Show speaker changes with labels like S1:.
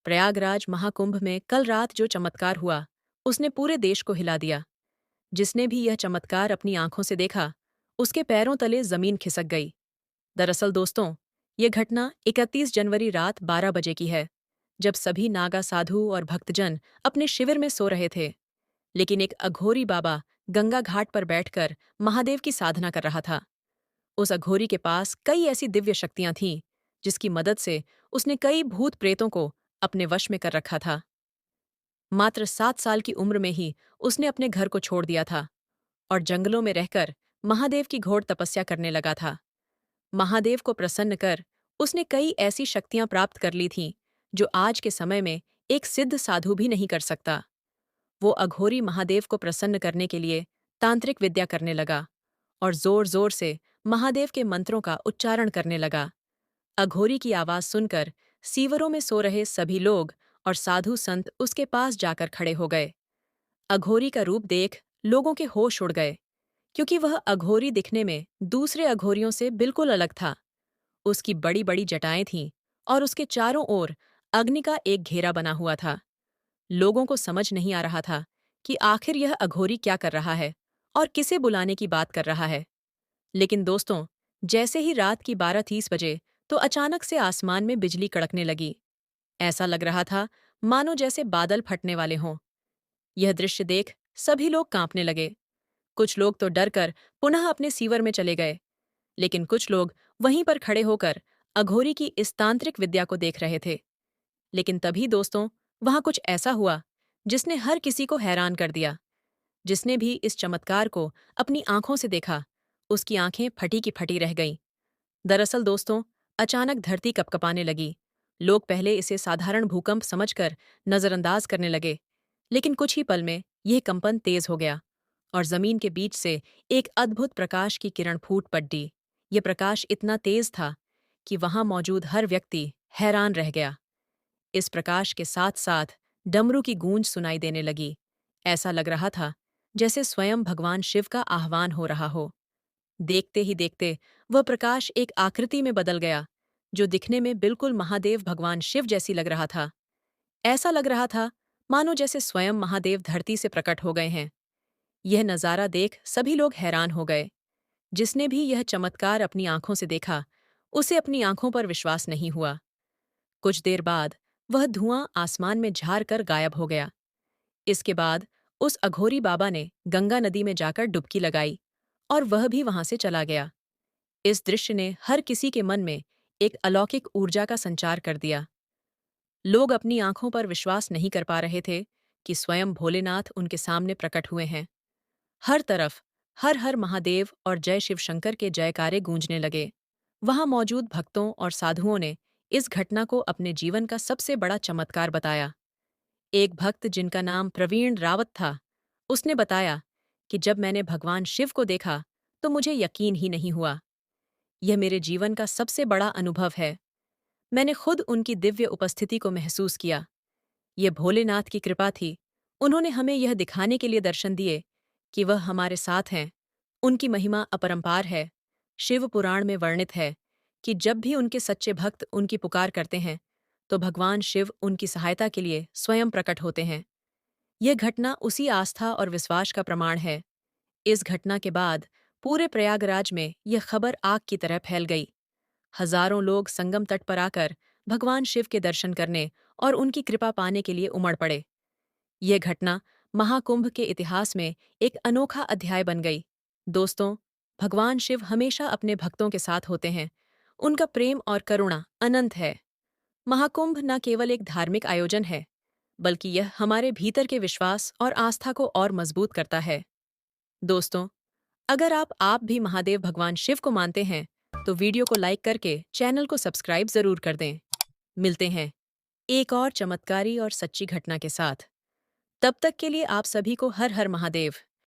S1: प्रयागराज महाकुंभ में कल रात जो चमत्कार हुआ, उसने पूरे देश को हिला दिया। जिसने भी यह चमत्कार अपनी आंखों से देखा, उसके पैरों तले जमीन खिसक गई। दरअसल दोस्तों, ये घटना 31 जनवरी रात 12 बजे की है, जब सभी नागा साधु और भक्तजन अपने शिविर में सो रहे थे। लेकिन एक अघोरी बाबा गंगा घाट पर बैठकर महादेव की साधना कर रहा था। उस अघोरी के पास कई ऐसी दिव्य शक्तियां थीं, जिसकी मदद से उसने कई भूत प्रेतों को अपने वश में कर रखा था। मात्र 7 साल की उम्र में ही उसने अपने घर को छोड़ दिया था और जंगलों में रहकर महादेव की घोर तपस्या करने लगा था। महादेव को प्रसन्न कर उसने कई ऐसी शक्तियां प्राप्त कर ली थीं, जो आज के समय में एक सिद्ध साधु भी नहीं कर सकता। वो अघोरी महादेव को प्रसन्न करने के लिए तांत्रिक विद्या करने लगा और जोर जोर से महादेव के मंत्रों का उच्चारण करने लगा। अघोरी की आवाज सुनकर सीवरों में सो रहे सभी लोग और साधु संत उसके पास जाकर खड़े हो गए। अघोरी का रूप देख लोगों के होश उड़ गए, क्योंकि वह अघोरी दिखने में दूसरे अघोरियों से बिल्कुल अलग था। उसकी बड़ी बड़ी जटाएं थीं और उसके चारों ओर अग्नि का एक घेरा बना हुआ था। लोगों को समझ नहीं आ रहा था कि आखिर यह अघोरी क्या कर रहा है और किसे बुलाने की बात कर रहा है। लेकिन दोस्तों, जैसे ही रात की 12:30 बजे तो अचानक से आसमान में बिजली कड़कने लगी। ऐसा लग रहा था मानो जैसे बादल फटने वाले हों। यह दृश्य देख सभी लोग कांपने लगे। कुछ लोग तो डर कर पुनः अपने सीवर में चले गए, लेकिन कुछ लोग वहीं पर खड़े होकर अघोरी की इस तांत्रिक विद्या को देख रहे थे। लेकिन तभी दोस्तों, वहां कुछ ऐसा हुआ जिसने हर किसी को हैरान कर दिया। जिसने भी इस चमत्कार को अपनी आंखों से देखा, उसकी आंखें फटी की फटी रह गईं। दरअसल दोस्तों, अचानक धरती कपकपाने लगी। लोग पहले इसे साधारण भूकंप समझकर नजरअंदाज करने लगे, लेकिन कुछ ही पल में यह कंपन तेज हो गया और जमीन के बीच से एक अद्भुत प्रकाश की किरण फूट पड़ी। यह प्रकाश इतना तेज था कि वहां मौजूद हर व्यक्ति हैरान रह गया। इस प्रकाश के साथ साथ डमरू की गूंज सुनाई देने लगी। ऐसा लग रहा था जैसे स्वयं भगवान शिव का आह्वान हो रहा हो। देखते ही देखते वह प्रकाश एक आकृति में बदल गया, जो दिखने में बिल्कुल महादेव भगवान शिव जैसी लग रहा था। ऐसा लग रहा था मानो जैसे स्वयं महादेव धरती से प्रकट हो गए हैं। यह नज़ारा देख सभी लोग हैरान हो गए। जिसने भी यह चमत्कार अपनी आंखों से देखा, उसे अपनी आंखों पर विश्वास नहीं हुआ। कुछ देर बाद वह धुआं आसमान में झार कर गायब हो गया। इसके बाद उस अघोरी बाबा ने गंगा नदी में जाकर डुबकी लगाई और वह भी वहां से चला गया। इस दृश्य ने हर किसी के मन में एक अलौकिक ऊर्जा का संचार कर दिया। लोग अपनी आंखों पर विश्वास नहीं कर पा रहे थे कि स्वयं भोलेनाथ उनके सामने प्रकट हुए हैं। हर तरफ हर हर महादेव और जय शिव शंकर के जयकारे गूंजने लगे। वहां मौजूद भक्तों और साधुओं ने इस घटना को अपने जीवन का सबसे बड़ा चमत्कार बताया। एक भक्त जिनका नाम प्रवीण रावत था, उसने बताया कि जब मैंने भगवान शिव को देखा तो मुझे यकीन ही नहीं हुआ। यह मेरे जीवन का सबसे बड़ा अनुभव है। मैंने खुद उनकी दिव्य उपस्थिति को महसूस किया। ये भोलेनाथ की कृपा थी। उन्होंने हमें यह दिखाने के लिए दर्शन दिए कि वह हमारे साथ हैं। उनकी महिमा अपरंपार है। शिव पुराण में वर्णित है कि जब भी उनके सच्चे भक्त उनकी पुकार करते हैं, तो भगवान शिव उनकी सहायता के लिए स्वयं प्रकट होते हैं। यह घटना उसी आस्था और विश्वास का प्रमाण है। इस घटना के बाद पूरे प्रयागराज में यह खबर आग की तरह फैल गई। हजारों लोग संगम तट पर आकर भगवान शिव के दर्शन करने और उनकी कृपा पाने के लिए उमड़ पड़े। यह घटना महाकुंभ के इतिहास में एक अनोखा अध्याय बन गई। दोस्तों, भगवान शिव हमेशा अपने भक्तों के साथ होते हैं। उनका प्रेम और करुणा अनंत है। महाकुंभ न केवल एक धार्मिक आयोजन है, बल्कि यह हमारे भीतर के विश्वास और आस्था को और मजबूत करता है। दोस्तों, अगर आप भी महादेव भगवान शिव को मानते हैं, तो वीडियो को लाइक करके चैनल को सब्सक्राइब जरूर कर दें। मिलते हैं एक और चमत्कारी और सच्ची घटना के साथ। तब तक के लिए आप सभी को हर हर महादेव।